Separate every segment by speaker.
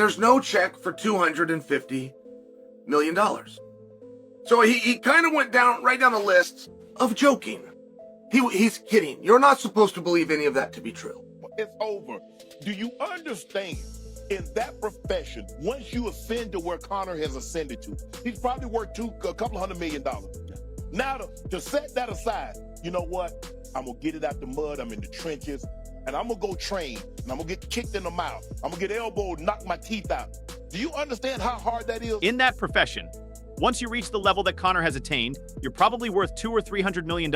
Speaker 1: there's no check for $250 million. So he kind of went right down the list of joking. He's kidding. You're not supposed to believe any of that to be true.
Speaker 2: It's over. Do you understand? In that profession, once you ascend to where Conor has ascended to, he's probably worth a couple $100 million. Now, to set that aside, you know what? I'm going to get it out the mud. I'm in the trenches, and I'm going to go train, and I'm going to get kicked in the mouth. I'm going to get elbowed, knock my teeth out. Do you understand how hard that is?
Speaker 3: In that profession, once you reach the level that Conor has attained, you're probably worth $200 or $300 million.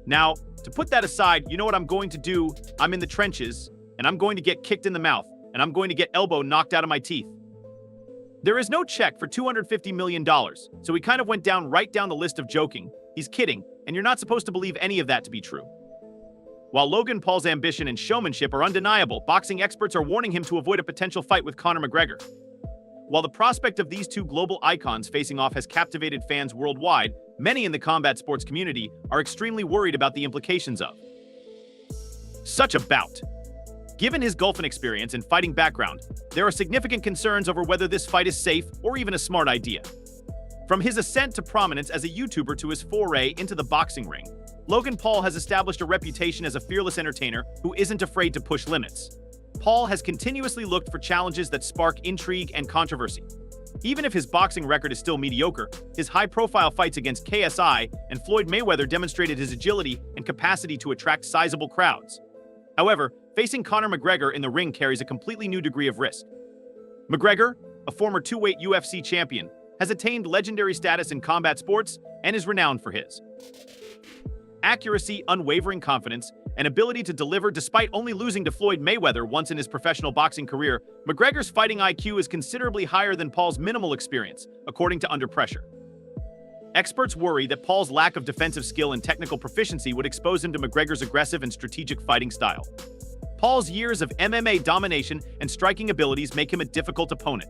Speaker 3: Now, to put that aside, you know what I'm going to do? I'm in the trenches, and I'm going to get kicked in the mouth, and I'm going to get elbow knocked out of my teeth. There is no check for $250 million, so he kind of went right down the list of joking. He's kidding, and you're not supposed to believe any of that to be true. While Logan Paul's ambition and showmanship are undeniable, boxing experts are warning him to avoid a potential fight with Conor McGregor. While the prospect of these two global icons facing off has captivated fans worldwide, many in the combat sports community are extremely worried about the implications of such a bout. Given his golfing experience and fighting background, there are significant concerns over whether this fight is safe or even a smart idea. From his ascent to prominence as a YouTuber to his foray into the boxing ring, Logan Paul has established a reputation as a fearless entertainer who isn't afraid to push limits. Paul has continuously looked for challenges that spark intrigue and controversy. Even if his boxing record is still mediocre, his high-profile fights against KSI and Floyd Mayweather demonstrated his agility and capacity to attract sizable crowds. However, facing Conor McGregor in the ring carries a completely new degree of risk. McGregor, a former two-weight UFC champion, has attained legendary status in combat sports and is renowned for his accuracy, unwavering confidence, and ability to deliver despite only losing to Floyd Mayweather once in his professional boxing career. McGregor's fighting IQ is considerably higher than Paul's minimal experience, according to Under Pressure. Experts worry that Paul's lack of defensive skill and technical proficiency would expose him to McGregor's aggressive and strategic fighting style. Paul's years of MMA domination and striking abilities make him a difficult opponent.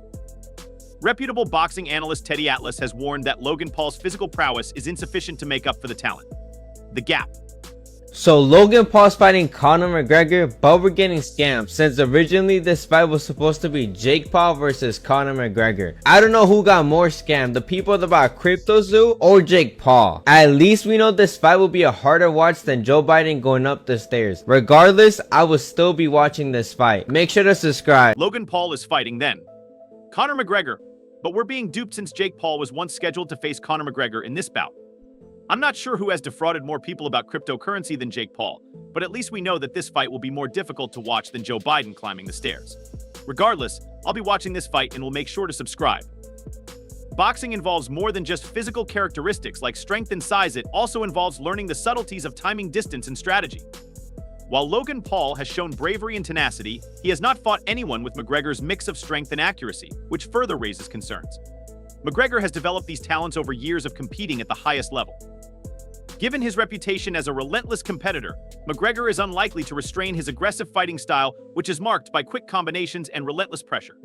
Speaker 3: Reputable boxing analyst Teddy Atlas has warned that Logan Paul's physical prowess is insufficient to make up for the talent. The gap.
Speaker 4: So Logan Paul's fighting Conor McGregor, but we're getting scammed since originally this fight was supposed to be Jake Paul versus Conor McGregor. I don't know who got more scammed, the people that bought CryptoZoo or Jake Paul. At least we know this fight will be a harder watch than Joe Biden going up the stairs. Regardless, I will still be watching this fight. Make sure to subscribe.
Speaker 3: Logan Paul is fighting then Conor McGregor, but we're being duped since Jake Paul was once scheduled to face Conor McGregor in this bout. I'm not sure who has defrauded more people about cryptocurrency than Jake Paul, but at least we know that this fight will be more difficult to watch than Joe Biden climbing the stairs. Regardless, I'll be watching this fight and will make sure to subscribe. Boxing involves more than just physical characteristics like strength and size. It also involves learning the subtleties of timing, distance, and strategy. While Logan Paul has shown bravery and tenacity, he has not fought anyone with McGregor's mix of strength and accuracy, which further raises concerns. McGregor has developed these talents over years of competing at the highest level. Given his reputation as a relentless competitor, McGregor is unlikely to restrain his aggressive fighting style, which is marked by quick combinations and relentless pressure.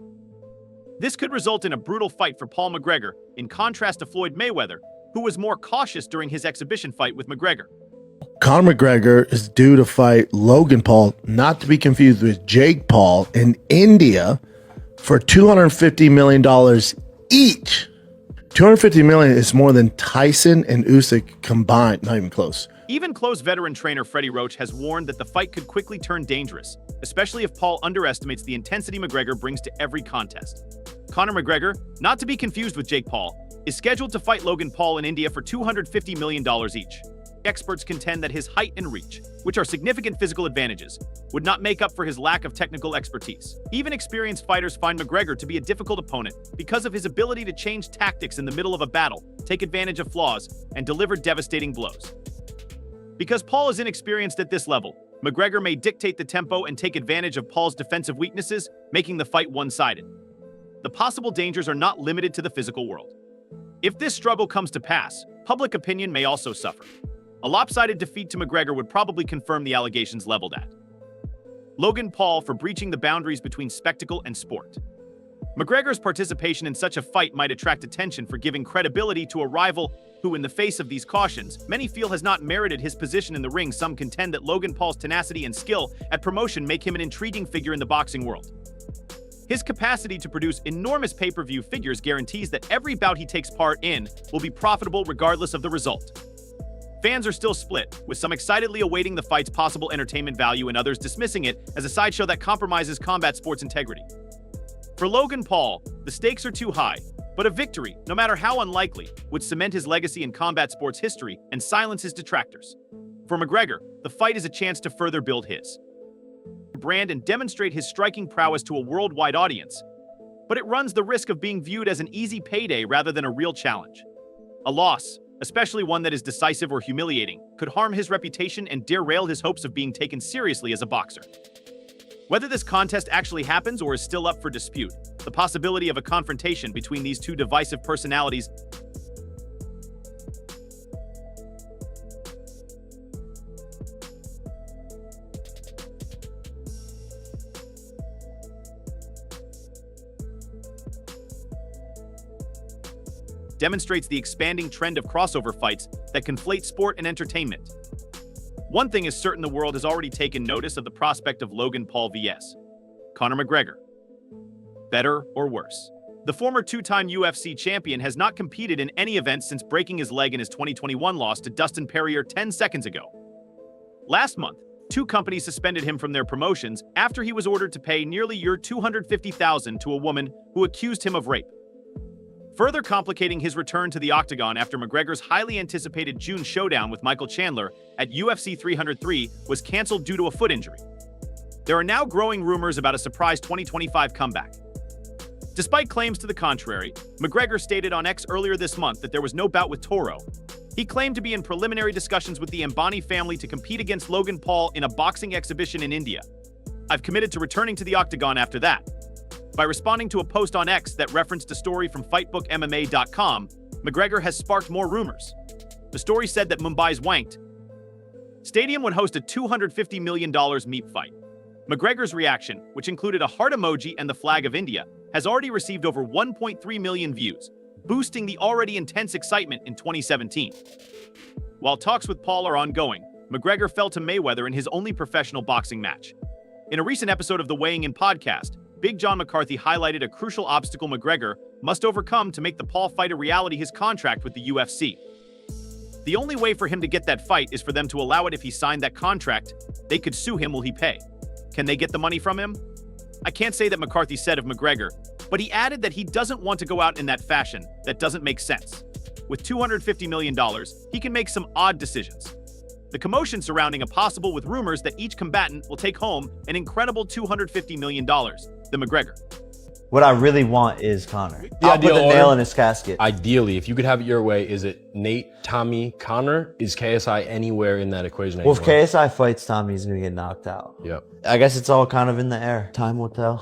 Speaker 3: This could result in a brutal fight for Paul McGregor, in contrast to Floyd Mayweather, who was more cautious during his exhibition fight with McGregor.
Speaker 5: Conor McGregor is due to fight Logan Paul, not to be confused with Jake Paul, in India for $250 million each. $250 million is more than Tyson and Usyk combined, not even close.
Speaker 3: Even close veteran trainer Freddie Roach has warned that the fight could quickly turn dangerous, especially if Paul underestimates the intensity McGregor brings to every contest. Conor McGregor, not to be confused with Jake Paul, is scheduled to fight Logan Paul in India for $250 million each. Experts contend that his height and reach, which are significant physical advantages, would not make up for his lack of technical expertise. Even experienced fighters find McGregor to be a difficult opponent because of his ability to change tactics in the middle of a battle, take advantage of flaws, and deliver devastating blows. Because Paul is inexperienced at this level, McGregor may dictate the tempo and take advantage of Paul's defensive weaknesses, making the fight one-sided. The possible dangers are not limited to the physical world. If this struggle comes to pass, public opinion may also suffer. A lopsided defeat to McGregor would probably confirm the allegations leveled at Logan Paul for breaching the boundaries between spectacle and sport. McGregor's participation in such a fight might attract attention for giving credibility to a rival who, in the face of these cautions, many feel has not merited his position in the ring. Some contend that Logan Paul's tenacity and skill at promotion make him an intriguing figure in the boxing world. His capacity to produce enormous pay-per-view figures guarantees that every bout he takes part in will be profitable regardless of the result. Fans are still split, with some excitedly awaiting the fight's possible entertainment value and others dismissing it as a sideshow that compromises combat sports integrity. For Logan Paul, the stakes are too high, but a victory, no matter how unlikely, would cement his legacy in combat sports history and silence his detractors. For McGregor, the fight is a chance to further build his brand and demonstrate his striking prowess to a worldwide audience, but it runs the risk of being viewed as an easy payday rather than a real challenge. A loss, especially one that is decisive or humiliating, could harm his reputation and derail his hopes of being taken seriously as a boxer. Whether this contest actually happens or is still up for dispute, the possibility of a confrontation between these two divisive personalities demonstrates the expanding trend of crossover fights that conflate sport and entertainment. One thing is certain: the world has already taken notice of the prospect of Logan Paul vs. Conor McGregor. Better or worse? The former two-time UFC champion has not competed in any event since breaking his leg in his 2021 loss to Dustin Poirier 10 seconds ago. Last month, two companies suspended him from their promotions after he was ordered to pay nearly $250,000 to a woman who accused him of rape. Further complicating his return to the octagon after McGregor's highly anticipated June showdown with Michael Chandler at UFC 303 was canceled due to a foot injury. There are now growing rumors about a surprise 2025 comeback. Despite claims to the contrary, McGregor stated on X earlier this month that there was no bout with Toro. He claimed to be in preliminary discussions with the Ambani family to compete against Logan Paul in a boxing exhibition in India. I've committed to returning to the octagon after that. By responding to a post on X that referenced a story from FightbookMMA.com, McGregor has sparked more rumors. The story said that Mumbai's Wanked Stadium would host a $250 million meat fight. McGregor's reaction, which included a heart emoji and the flag of India, has already received over 1.3 million views, boosting the already intense excitement in 2017. While talks with Paul are ongoing, McGregor fell to Mayweather in his only professional boxing match. In a recent episode of the Weighing In podcast, Big John McCarthy highlighted a crucial obstacle McGregor must overcome to make the Paul fight a reality: his contract with the UFC. The only way for him to get that fight is for them to allow it. If he signed that contract, they could sue him. Will he pay? Can they get the money from him? I can't say that McCarthy said of McGregor, but he added that he doesn't want to go out in that fashion. That doesn't make sense. With $250 million, he can make some odd decisions. The commotion surrounding a possible with rumors that each combatant will take home an incredible $250 million. The McGregor.
Speaker 6: What I really want is Conor.
Speaker 7: The
Speaker 6: I'll put
Speaker 7: ideal
Speaker 6: the
Speaker 7: order,
Speaker 6: nail in his casket.
Speaker 7: Ideally, if you could have it your way, is it Nate, Tommy, Conor? Is KSI anywhere in that equation
Speaker 6: Well,
Speaker 7: anymore?
Speaker 6: if KSI fights Tommy, he's going to get knocked out.
Speaker 7: Yep.
Speaker 6: I guess it's all kind of in the air. Time will tell.